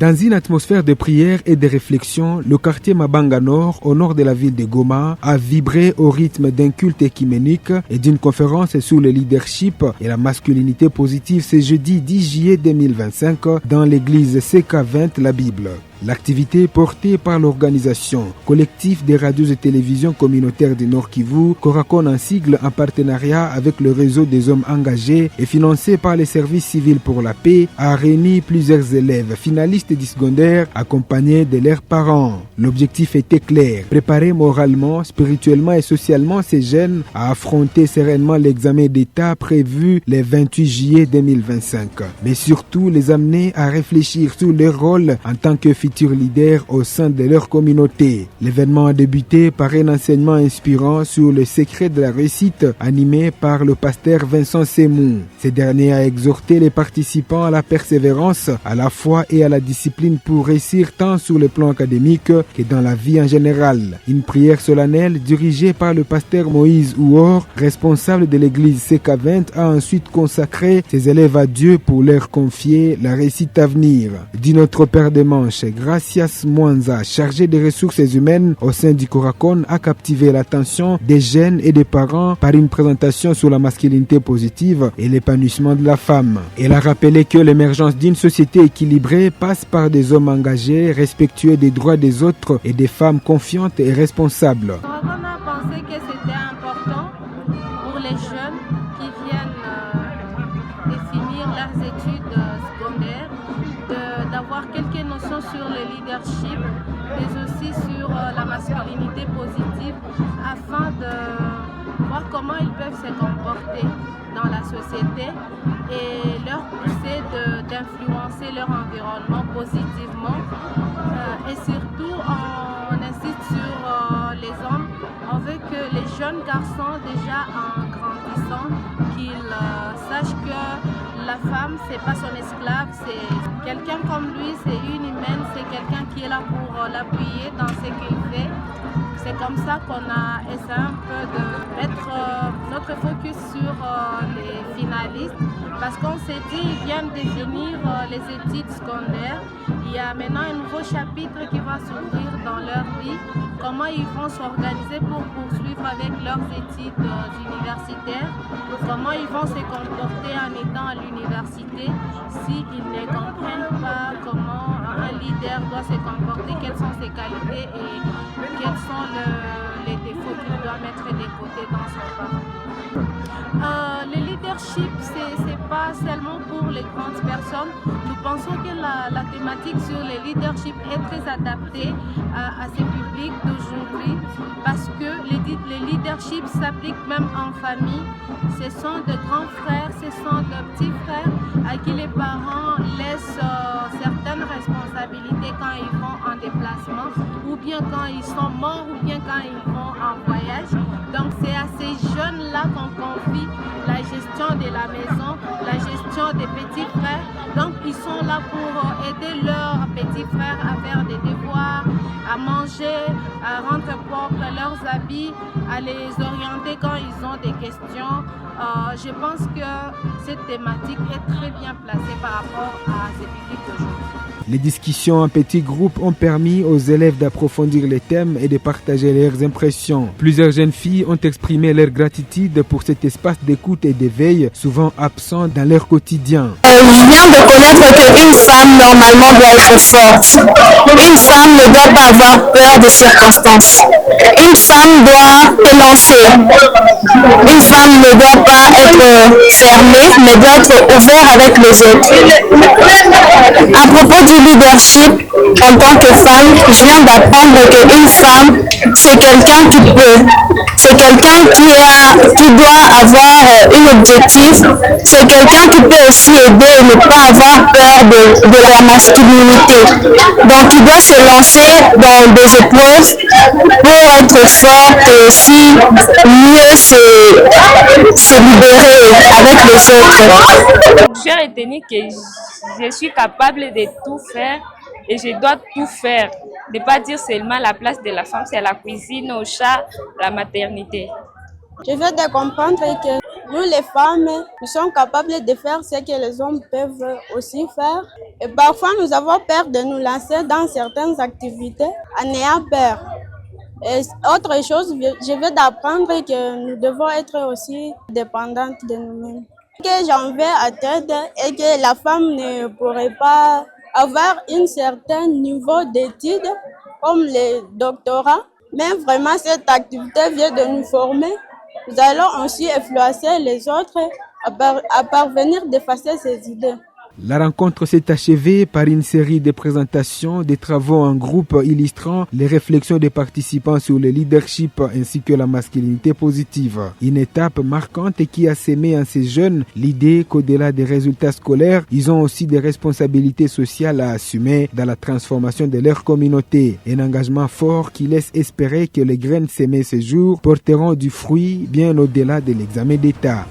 Dans une atmosphère de prière et de réflexion, le quartier Mabanga Nord, au nord de la ville de Goma, a vibré au rythme d'un culte écuménique et d'une conférence sur le leadership et la masculinité positive ce jeudi 10 juillet 2025 dans l'église CK20 La Bible. L'activité portée par l'organisation Collectif des radios et télévisions communautaires du Nord Kivu, Coracon en sigle en partenariat avec le réseau des hommes engagés et financé par les services civils pour la paix, a réuni plusieurs élèves finalistes du secondaire accompagnés de leurs parents. L'objectif était clair, préparer moralement, spirituellement et socialement ces jeunes à affronter sereinement l'examen d'État prévu le 28 juillet 2025, mais surtout les amener à réfléchir sur leur rôle en tant que futurs leaders au sein de leur communauté. L'événement a débuté par un enseignement inspirant sur le secret de la réussite animé par le pasteur Vincent Semou. Ce dernier a exhorté les participants à la persévérance, à la foi et à la discipline pour réussir tant sur le plan académique que dans la vie en général. Une prière solennelle dirigée par le pasteur Moïse Ouor, responsable de l'église CK20, a ensuite consacré ses élèves à Dieu pour leur confier la réussite à venir. Dit notre père des Manches, Gracias Mwanza, chargé des ressources humaines au sein du Coracon, a captivé l'attention des jeunes et des parents par une présentation sur la masculinité positive et l'épanouissement de la femme. Elle a rappelé que l'émergence d'une société équilibrée passe par des hommes engagés, respectueux des droits des autres et des femmes confiantes et responsables. On a pensé que c'était important pour les jeunes qui viennent de finir leurs études secondaires d'avoir quelques notions sur le leadership, mais aussi sur la masculinité positive, afin de voir comment ils peuvent se comporter dans la société et leur pousser d'influencer leur environnement positivement. Et surtout, on insiste sur les hommes. On veut que les jeunes garçons, déjà en grandissant, qu'ils sachent que la femme, c'est pas son esclave, c'est quelqu'un comme lui, c'est une humaine, c'est quelqu'un qui est là pour l'appuyer dans ce qu'il fait. C'est comme ça qu'on a essayé un peu de mettre notre focus sur les finalistes, parce qu'on s'est dit qu'ils viennent de finir les études secondaires. Il y a maintenant un nouveau chapitre qui va s'ouvrir dans leur vie, comment ils vont s'organiser pour poursuivre avec leurs études universitaires, comment ils vont se comporter en étant à l'université, s'ils ne comprennent pas comment un leader doit se comporter, quelles sont ses qualités et quels sont les défauts qu'il doit mettre de côté dans son parcours. Le leadership, c'est pas seulement pour les grandes personnes. Nous pensons que la thématique sur le leadership est très adaptée à ce public d'aujourd'hui, parce que le leadership s'applique même en famille. Ce sont de grands frères, ce sont de petits frères à qui les parents laissent certaines responsabilités quand ils vont en déplacement, ou bien quand ils sont morts, ou bien quand ils vont en voyage. Donc c'est à ces jeunes-là qu'on confie la gestion de la maison, la gestion des petits frères. Donc ils sont là pour aider leurs petits frères à faire des devoirs, à manger, à rendre propre leurs habits, à les orienter quand ils ont des questions. Je pense que cette thématique est très bien placée par rapport à ce public d'aujourd'hui. Les discussions en petits groupes ont permis aux élèves d'approfondir les thèmes et de partager leurs impressions. Plusieurs jeunes filles ont exprimé leur gratitude pour cet espace d'écoute et d'éveil, souvent absent dans leur quotidien. Je viens de connaître qu'une femme normalement doit être forte. Une femme ne doit pas avoir peur des circonstances. Une femme doit se lancer. Une femme ne doit pas être fermée, mais doit être ouverte avec les autres. À propos du leadership, en tant que femme, je viens d'apprendre qu'une femme, c'est quelqu'un qui peut. C'est quelqu'un qui doit avoir un objectif. C'est quelqu'un qui peut aussi aider et ne pas avoir peur de la masculinité. Donc, il doit se lancer dans des épreuves pour être forte et aussi mieux se libérer avec les autres. J'ai retenu que je suis capable de tout faire et je dois tout faire. Ne pas dire seulement la place de la femme, c'est la cuisine, au chat, la maternité. Je viens de comprendre que Nous, les femmes, nous sommes capables de faire ce que les hommes peuvent aussi faire. Et parfois, nous avons peur de nous lancer dans certaines activités en ayant peur. Et autre chose, je veux d'apprendre que nous devons être aussi dépendantes de nous-mêmes. Ce que j'en veux à tête est que la femme ne pourrait pas avoir un certain niveau d'études comme les doctorats, mais vraiment cette activité vient de nous former. Nous allons aussi influencer les autres à parvenir d'effacer ces idées. La rencontre s'est achevée par une série de présentations, des travaux en groupe illustrant les réflexions des participants sur le leadership ainsi que la masculinité positive. Une étape marquante qui a sémé en ces jeunes l'idée qu'au-delà des résultats scolaires, ils ont aussi des responsabilités sociales à assumer dans la transformation de leur communauté. Un engagement fort qui laisse espérer que les graines sémées ce jour porteront du fruit bien au-delà de l'examen d'État.